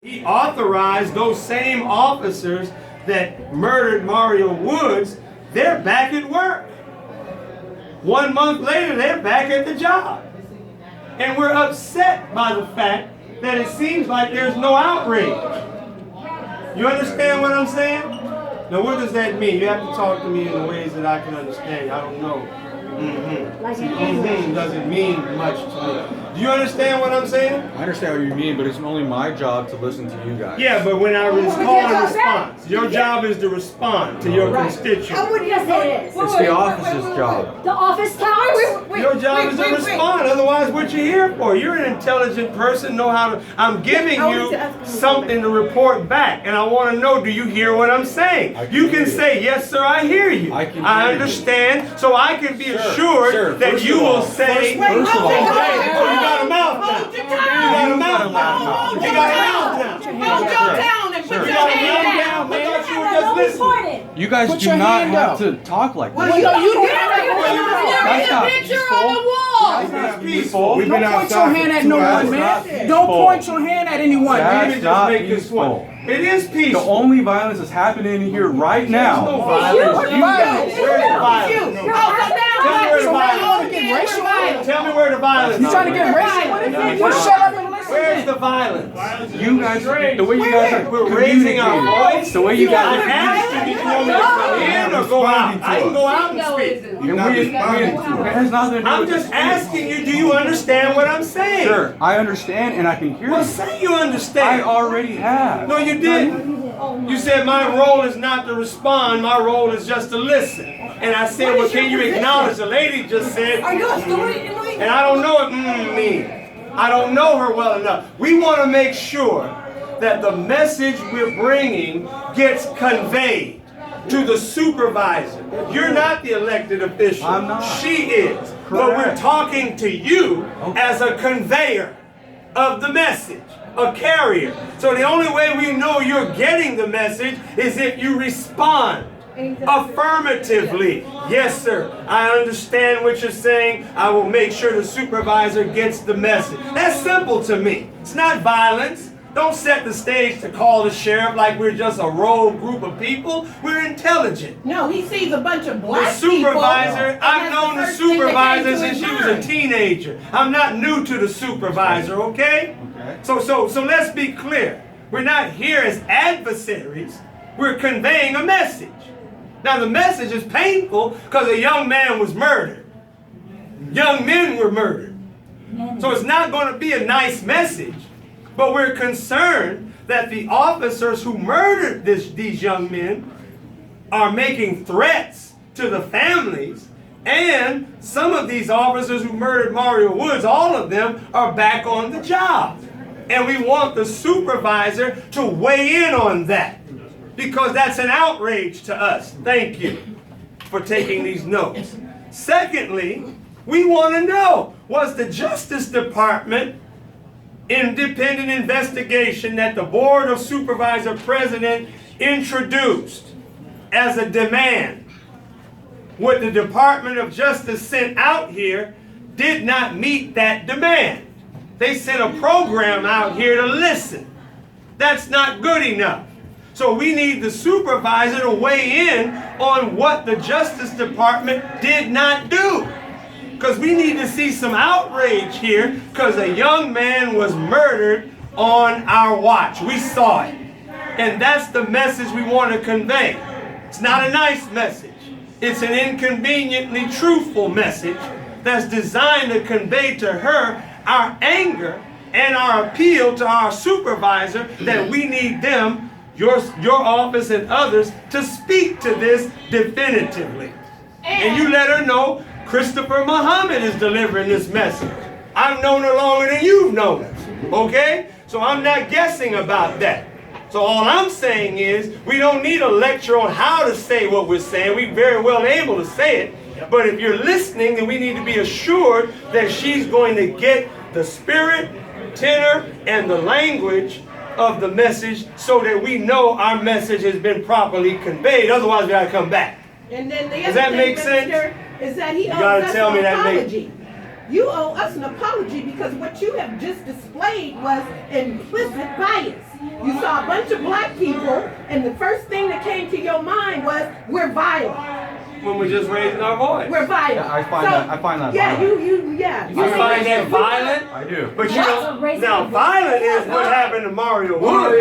He authorized those same officers that murdered Mario Woods, they're back at work. 1 month later, they're back at the job. And we're upset by the fact that it seems like there's no outrage. You understand what I'm saying? Now, what does that mean? You have to talk to me in the ways that I can understand. I don't know. Doesn't mean much to me. Do you understand what I'm saying? I understand what you mean, but it's only my job to listen to you guys. Yeah, but when I call a response, your job is to respond to your constituents. Yes, it is. It's the office's job. The office talks. Your job is to respond. Otherwise, what you here for? You're an intelligent person. Know how to. I'm giving you something to report back, and I want to know: do you hear what I'm saying? You can say, "Yes, sir, I hear you. I understand," so I can be assured that you will say. First of all, You got a mouth now. You got a mouth now. You got a mouth now. Hold your down and put You your got a hand mouth down. now. I thought you were just listening. you guys do not have to talk like this. You That's did not a picture on the wall. Peaceful. We've Don't point your hand at no one, man. Don't point your hand at anyone, Let me That's man. just not make this peaceful. one. It is The peaceful. only violence that's happening here right There's no now. violence. What You violence? guys. Where's the violence? So now you want to get racial with it? Tell me where the violence You is. trying to get racial with it? Well, shut up and listen. Where's the violence? You guys, the way you guys are We're raising our communicating, voice. the way you I'm guys are asking you, do you want me to come in or go out? I can go out and speak. it has nothing to do I'm with just this. asking you, do you understand what I'm saying? Sir, I understand and I can hear Well, you. say you I understand. already have. No, you didn't. You said my role is not to respond, my role is just to listen. And I said, well, can you acknowledge? The lady just said, Are you a student? and I don't know what means. I don't know her well enough. We want to make sure that the message we're bringing gets conveyed to the supervisor. You're not the elected official. I'm not. She is. But we're talking to you as a conveyor of the message, a carrier. So the only way we know you're getting the message is if you respond affirmatively. Yes, sir. I understand what you're saying. I will make sure the supervisor gets the message. That's simple to me. It's not violence. Don't set the stage to call the sheriff like we're just a rogue group of people. We're intelligent. No, he sees a bunch of The black supervisor, people. I've known the supervisor since she was a teenager. I'm not new to the supervisor, okay? So let's be clear. We're not here as adversaries. We're conveying a message. Now the message is painful because a young man was murdered. Young men were murdered. So it's not going to be a nice message. But we're concerned that the officers who murdered these young men are making threats to the families, and some of these officers who murdered Mario Woods, all of them are back on the job. And we want the supervisor to weigh in on that, because that's an outrage to us. Thank you for taking these notes. Secondly, we want to know, was the Justice Department independent investigation that the Board of Supervisor President introduced as a demand, what the Department of Justice sent out here did not meet that demand. They sent a program out here to listen. That's not good enough. So we need the supervisor to weigh in on what the Justice Department did not do. Because we need to see some outrage here because a young man was murdered on our watch. We saw it. And that's the message we want to convey. It's not a nice message. It's an inconveniently truthful message that's designed to convey to her our anger and our appeal to our supervisor that we need them, your office and others, to speak to this definitively. And you let her know Christopher Muhammad is delivering this message. I've known her longer than you've known her, okay? So I'm not guessing about that. So all I'm saying is we don't need a lecture on how to say what we're saying. We're very well able to say it. But if you're listening, then we need to be assured that she's going to get the spirit, tenor, and the language of the message so that we know our message has been properly conveyed. Otherwise, we got to come back. And then the Does other that thing, make sense? Minister, is that he owes gotta us tell me an that make- apology. You owe us an apology because what you have just displayed was implicit bias. bunch of black people, and the first thing that came to your mind was, we're violent. When we're just raising our voice. We're violent. Yeah, I find that Yeah, violent. You find that violent? I do. But you don't. Now, violent is what happened to Mario Wood.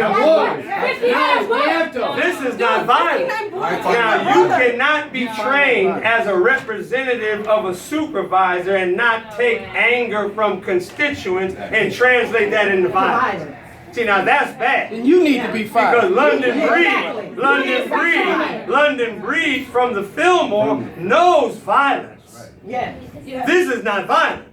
This is not violent. Now, you cannot be trained as a representative of a supervisor and not take anger from constituents and translate that into violence. See, now that's bad. And you need to be fired. Because London Breed from the Fillmore knows violence. Yes. This is not violence.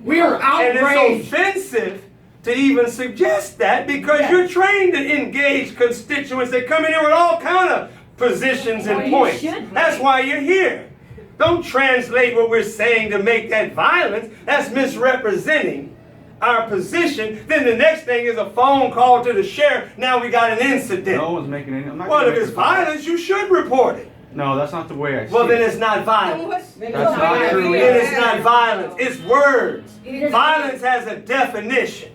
We are And outraged. it's offensive to even suggest that because you're trained to engage constituents that come in here with all kind of positions and points. That's why you're here. Don't translate what we're saying to make that violence. That's misrepresenting our position. Then the next thing is a phone call to the sheriff. Now we got an incident. No one's making any. I'm not Well, gonna if make it's a- violence, you should report it. No, that's not the way I see Well, then it. it's not violence. That's not true. Then it's not violence. It's words. Violence has a definition.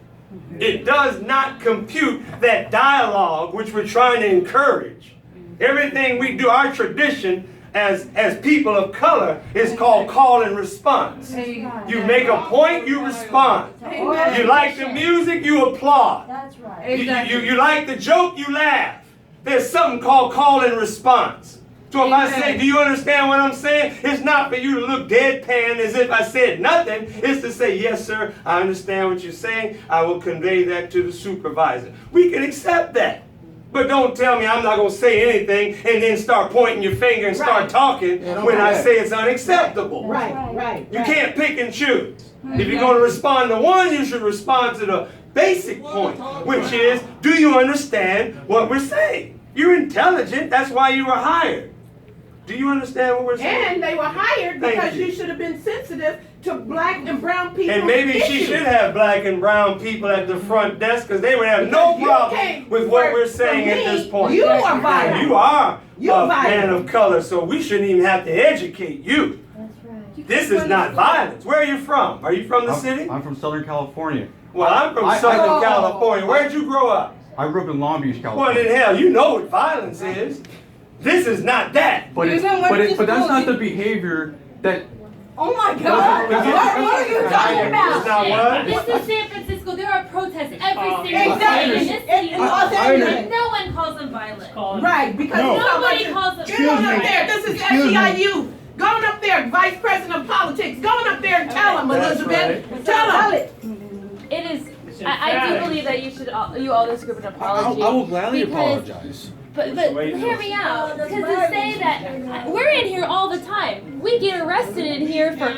It does not compute that dialogue which we're trying to encourage. Everything we do, our tradition as people of color is called call and response. You make a point, you respond. You like the music, you applaud. That's right. You like the joke, you laugh. There's something called call and response. So if I say, do you understand what I'm saying? It's not for you to look deadpan as if I said nothing. It's to say, yes, sir, I understand what you're saying. I will convey that to the supervisor. We can accept that. But don't tell me I'm not going to say anything and then start pointing your finger and start talking when I say it's unacceptable. Right. You can't pick and choose. If you're going to respond to one, you should respond to the basic point, which is, do you understand what we're saying? You're intelligent. That's why you were hired. Do you understand what we're saying? And they were hired Thank because you. you should have been sensitive to black and brown people. And maybe she should have black and brown people at the front desk because they would have no problem with what we're saying at this point. You are violent. You are You're a man violent. of color, so we shouldn't even have to educate you. That's right. This is not violence. Where are you from? Are you from the city? I'm from Southern California. Well, I'm from I- Southern California. Where'd you grow up? I grew up in Long Beach, Well, California. then hell, you know what violence is. This is not that. But that's not the behavior that. Oh my God! What are you talking It's about? not what? This is San Francisco. There are protests every single Exactly. day in this city. In Los Angeles. No one calls them violent. Right, because No. Nobody calls them Get on up violent. there. This is Excuse me. SEIU. Going up there, Vice President of Politics. Going up there and tell them, That's Elizabeth. right. Tell them. It is. I do believe that you all deserve an apology. I will gladly because- apologize. But hear me out, because to say that we're in here all the time. We get arrested in here for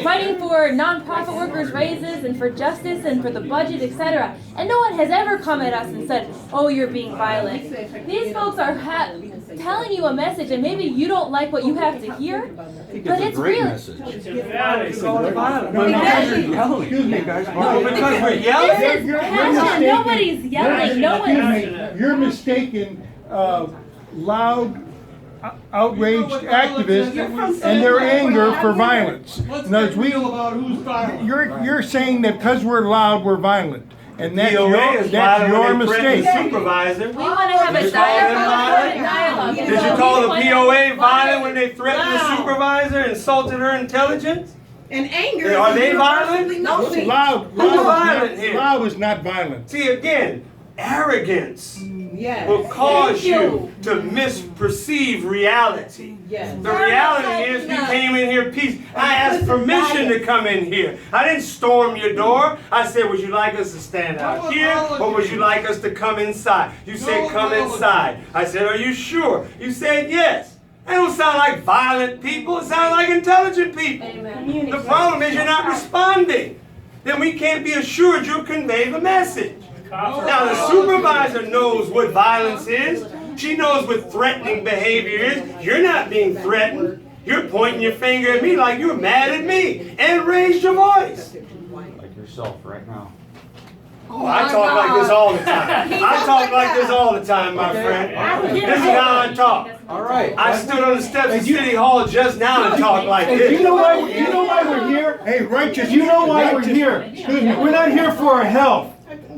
fighting for nonprofit workers' raises and for justice and for the budget, etc. And no one has ever come at us and said, "Oh, you're being violent." These folks are telling you a message, and maybe you don't like what you have to hear, but it's real. message. It's all violent. But because you're yelling. Excuse me, guys. Well, because we're yelling? This is passion. mistaken. Nobody's yelling. No Excuse one's. me, you're mistaken, loud, outraged activists and their anger for violence. In other words, you're saying that because we're loud, we're violent. And that's DOA is your violent when they threaten mistake. the supervisor. We want to have Did a you call them dialogue. violent? Dialogue. Did you call the POA violent when they threatened the supervisor, insulted her intelligence? And anger. Are they is violent? universally known. Loud, Who's violent here? loud is not violent. See, again, arrogance Yes. will cause Thank you to misperceive reality. Yes. The reality is you came in here peace. I asked permission to come in here. I didn't storm your door. I said, would you like us to stand out here or would you like us to come inside? You said, come inside. I said, are you sure? You said, yes. They don't sound like violent people. It sounds like intelligent people. The problem is you're not responding. Then we can't be assured you'll convey the message. Now the supervisor knows what violence is. She knows what threatening behavior is. You're not being threatened. You're pointing your finger at me like you're mad at me and raised your voice. Like yourself right now. Oh, I talk like this all the time. I talk like this all the time, my friend. This is how I talk. All right. I stood on the steps of City Hall just now and talked like Hey, this. you know why we're here? Hey, righteous, you know why we're here? Excuse me, we're not here for our health.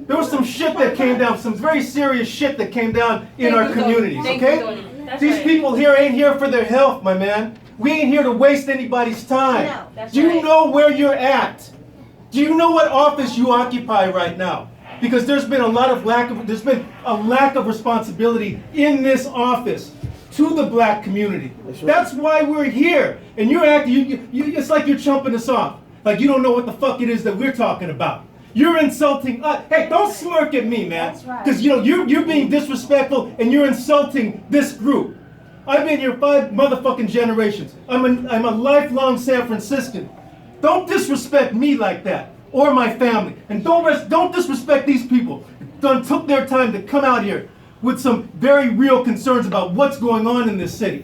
There was some shit that came down, some very serious shit that came down in our communities, okay? These people here ain't here for their health, my man. We ain't here to waste anybody's time. Do you know where you're at? Do you know what office you occupy right now? Because there's been a lack of responsibility in this office to the black community. That's why we're here. And you're acting, it's like you're chumping us off. Like you don't know what the fuck it is that we're talking about. You're insulting us. Hey, don't smirk at me, man. Because you're being disrespectful and you're insulting this group. I've been here 5 motherfucking generations. I'm a lifelong San Franciscan. Don't disrespect me like that, or my family. And don't disrespect these people that took their time to come out here with some very real concerns about what's going on in this city.